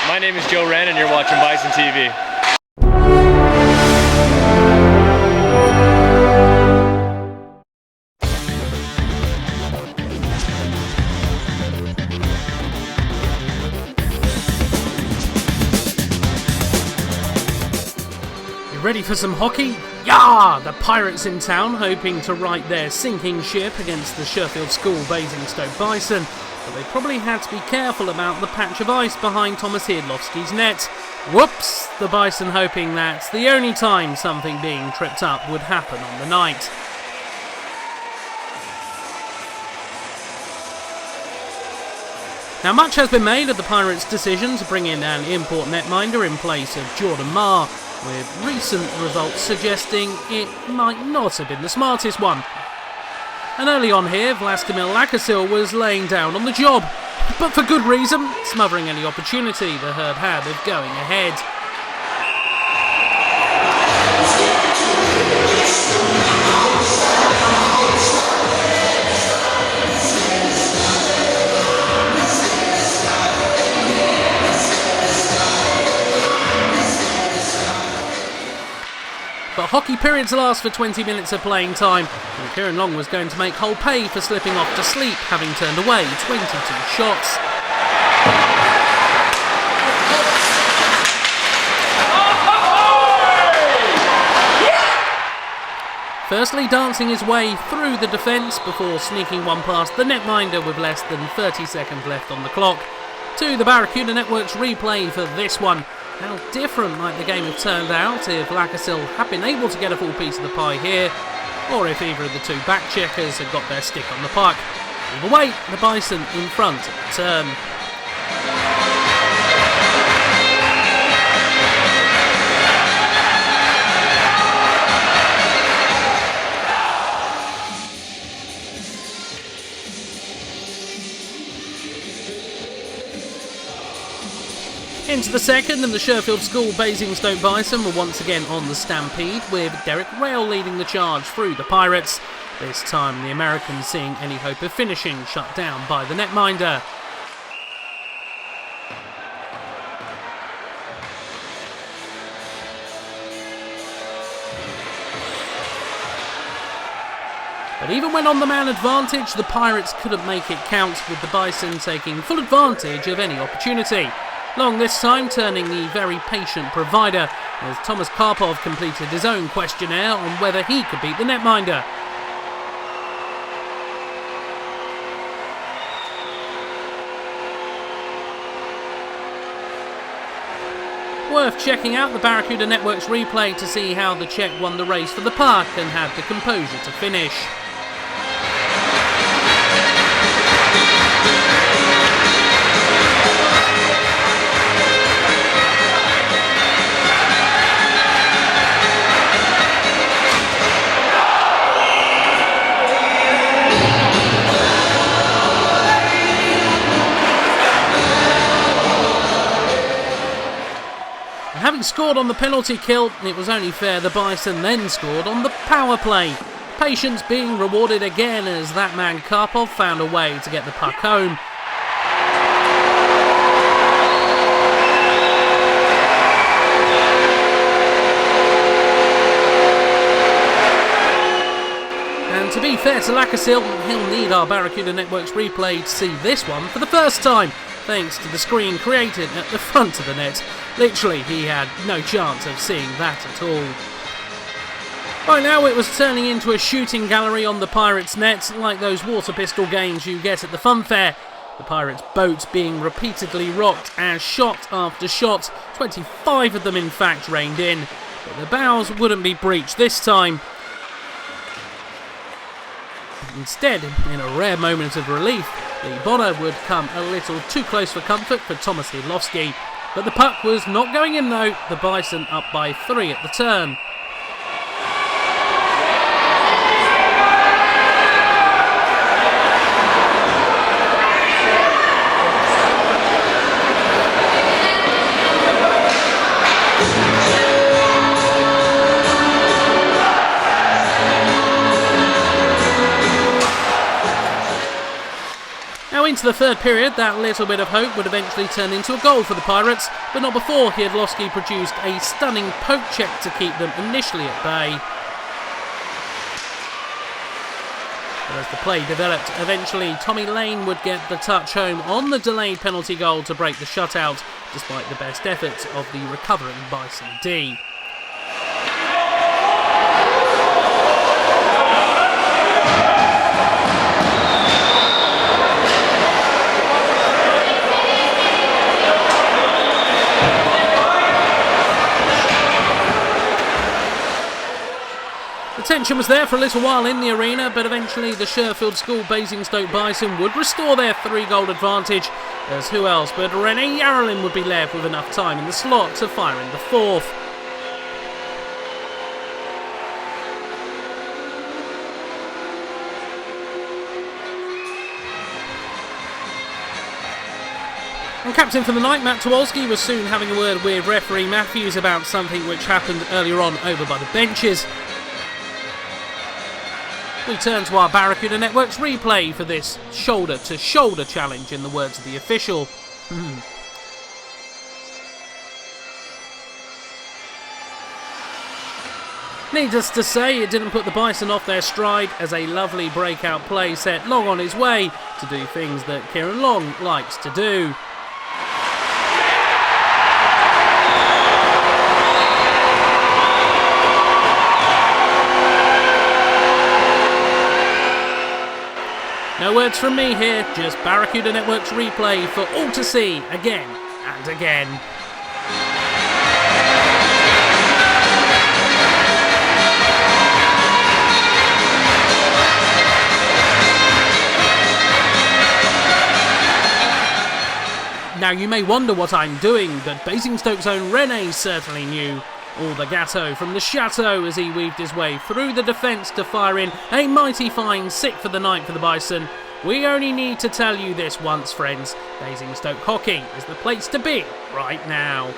My name is Joe Wren and you're watching Bison TV. Ready for some hockey? Yah! The Pirates in town, hoping to right their sinking ship against the Sherfield School Basingstoke Bison, but they probably had to be careful about the patch of ice behind Thomas Hiedlowski's net. Whoops! The Bison hoping that's the only time something being tripped up would happen on the night. Now, much has been made of the Pirates' decision to bring in an import netminder in place of Jordan Marr, with recent results suggesting it might not have been the smartest one. And early on here, Vlastimir Lakasil was laying down on the job, but for good reason, smothering any opportunity the herd had of going ahead. But hockey periods last for 20 minutes of playing time, and Kieran Long was going to make whole pay for slipping off to sleep, having turned away 22 shots. Firstly dancing his way through the defence before sneaking one past the netminder with less than 30 seconds left on the clock. To the Barracuda Networks replay for this one. How different might the game have turned out if Lakasil had been able to get a full piece of the pie here, or if either of the two back checkers had got their stick on the puck. Either way, the Bison in front at the turn. Into the second, and the Sherfield School Basingstoke Bison were once again on the stampede, with Derek Rail leading the charge through the Pirates. This time the Americans seeing any hope of finishing shut down by the netminder. But even when on the man advantage, the Pirates couldn't make it count, with the Bison taking full advantage of any opportunity. Long this time turning the very patient provider, as Thomas Karpov completed his own questionnaire on whether he could beat the netminder. Worth checking out the Barracuda Networks replay to see how the Czech won the race for the puck and had the composure to finish. Having scored on the penalty kill, it was only fair the Bison then scored on the power play. Patience being rewarded again as that man Karpov found a way to get the puck home. And to be fair to Lakasil, he'll need our Barracuda Networks replay to see this one for the first time, thanks to the screen created at the front of the net. Literally, he had no chance of seeing that at all. By now it was turning into a shooting gallery on the Pirates' net, like those water pistol games you get at the fun fair. The Pirates' boats being repeatedly rocked as shot after shot, 25 of them in fact rained in, but the bows wouldn't be breached this time. Instead, in a rare moment of relief, the Bonner would come a little too close for comfort for Thomas Hiedlowski. But the puck was not going in though, the Bison up by 3 at the turn. into the third period, that little bit of hope would eventually turn into a goal for the Pirates, but not before Hiadlowski produced a stunning poke check to keep them initially at bay. But as the play developed, eventually Tommy Lane would get the touch home on the delayed penalty goal to break the shutout, despite the best efforts of the recovering Bison D. The tension was there for a little while in the arena, but eventually the Sherfield School Basingstoke Bison would restore their 3-goal advantage, as who else but Rene Yarrelin would be left with enough time in the slot to fire in the fourth. And captain for the night, Matt Towalski, was soon having a word with referee Matthews about something which happened earlier on over by the benches. We turn to our Barracuda Networks replay for this shoulder-to-shoulder challenge, in the words of the official. Needless to say, it didn't put the Bison off their stride, as a lovely breakout play set Long on his way to do things that Kieran Long likes to do. No words from me here, just Barracuda Networks replay for all to see again and again. Now you may wonder what I'm doing, but Basingstoke's own Rene certainly knew. All the gatto from the chateau as he weaved his way through the defence to fire in a mighty fine 6 for the night for the Bison. We only need to tell you this once, friends. Basingstoke hockey is the place to be right now.